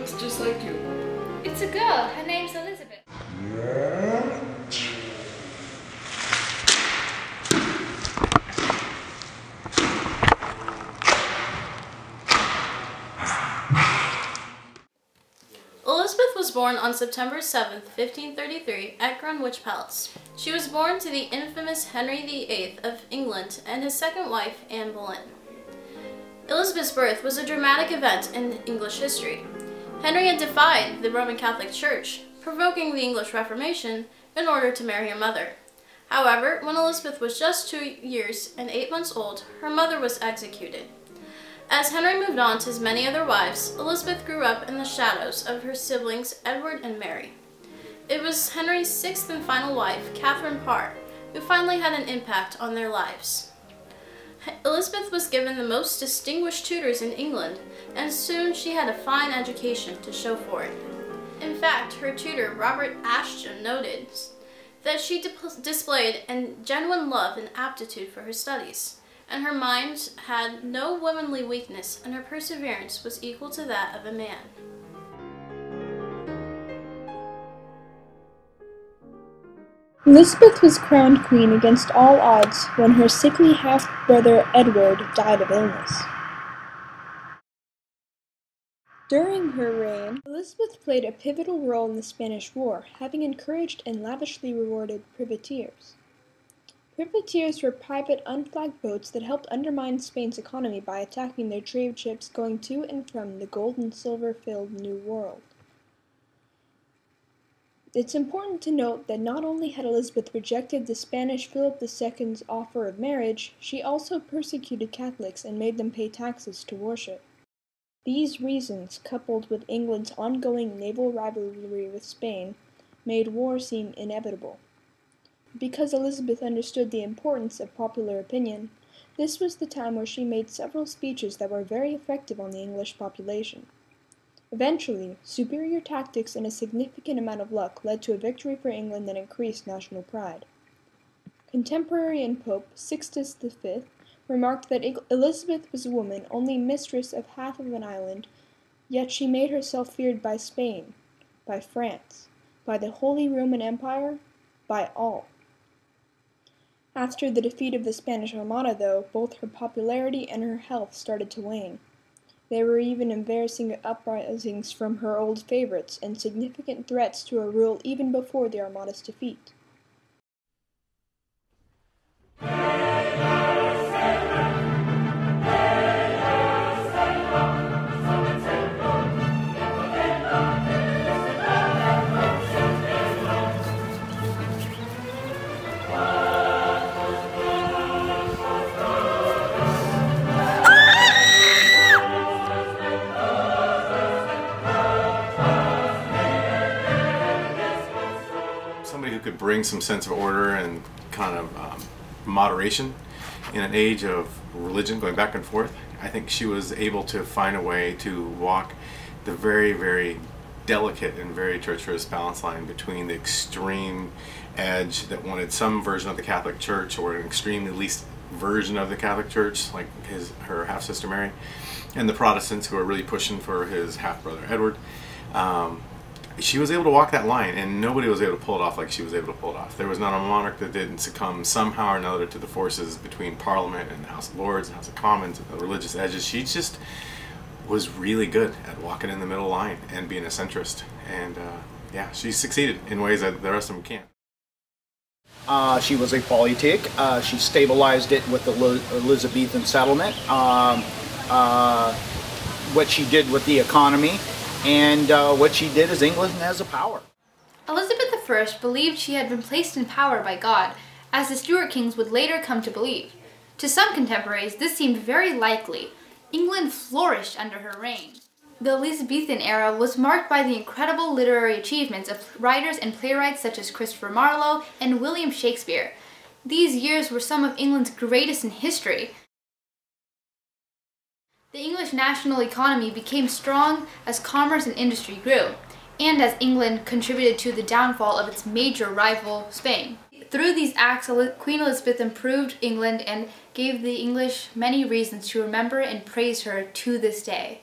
looks just like you. It's a girl. Her name's Elizabeth. Elizabeth was born on September 7, 1533, at Greenwich Palace. She was born to the infamous Henry VIII of England and his second wife, Anne Boleyn. Elizabeth's birth was a dramatic event in English history. Henry had defied the Roman Catholic Church, provoking the English Reformation, in order to marry her mother. However, when Elizabeth was just 2 years and 8 months old, her mother was executed. As Henry moved on to his many other wives, Elizabeth grew up in the shadows of her siblings Edward and Mary. It was Henry's sixth and final wife, Catherine Parr, who finally had an impact on their lives. Elizabeth was given the most distinguished tutors in England, and soon she had a fine education to show for it. In fact, her tutor, Robert Ashton, noted that she displayed a genuine love and aptitude for her studies, and her mind had no womanly weakness, and her perseverance was equal to that of a man. Elizabeth was crowned queen against all odds when her sickly half-brother Edward died of illness. During her reign, Elizabeth played a pivotal role in the Spanish War, having encouraged and lavishly rewarded privateers. Privateers were private, unflagged boats that helped undermine Spain's economy by attacking their trade ships going to and from the gold and silver-filled New World. It's important to note that not only had Elizabeth rejected the Spanish Philip II's offer of marriage, she also persecuted Catholics and made them pay taxes to worship. These reasons, coupled with England's ongoing naval rivalry with Spain, made war seem inevitable. Because Elizabeth understood the importance of popular opinion, this was the time where she made several speeches that were very effective on the English population. Eventually, superior tactics and a significant amount of luck led to a victory for England that increased national pride. Contemporary and Pope Sixtus V remarked that Elizabeth was a woman only mistress of half of an island, yet she made herself feared by Spain, by France, by the Holy Roman Empire, by all. After the defeat of the Spanish Armada, though, both her popularity and her health started to wane. There were even embarrassing uprisings from her old favorites and significant threats to her rule even before the Armada's defeat. Somebody who could bring some sense of order and kind of moderation in an age of religion going back and forth. I think she was able to find a way to walk the very, very delicate and very treacherous balance line between the extreme edge that wanted some version of the Catholic Church, or an extremely least version of the Catholic Church, like her half-sister Mary, and the Protestants who are really pushing for his half-brother Edward. She was able to walk that line, and nobody was able to pull it off like she was able to pull it off. There was not a monarch that didn't succumb somehow or another to the forces between Parliament and the House of Lords and House of Commons and the religious edges. She just was really good at walking in the middle line and being a centrist. And yeah, she succeeded in ways that the rest of them can't. She was a politic. She stabilized it with the Elizabethan settlement. What she did with the economy, and what she did as England as a power. Elizabeth I believed she had been placed in power by God, as the Stuart kings would later come to believe. To some contemporaries, this seemed very likely. England flourished under her reign. The Elizabethan era was marked by the incredible literary achievements of writers and playwrights such as Christopher Marlowe and William Shakespeare. These years were some of England's greatest in history. The English national economy became strong as commerce and industry grew, and as England contributed to the downfall of its major rival, Spain. Through these acts, Queen Elizabeth improved England and gave the English many reasons to remember and praise her to this day.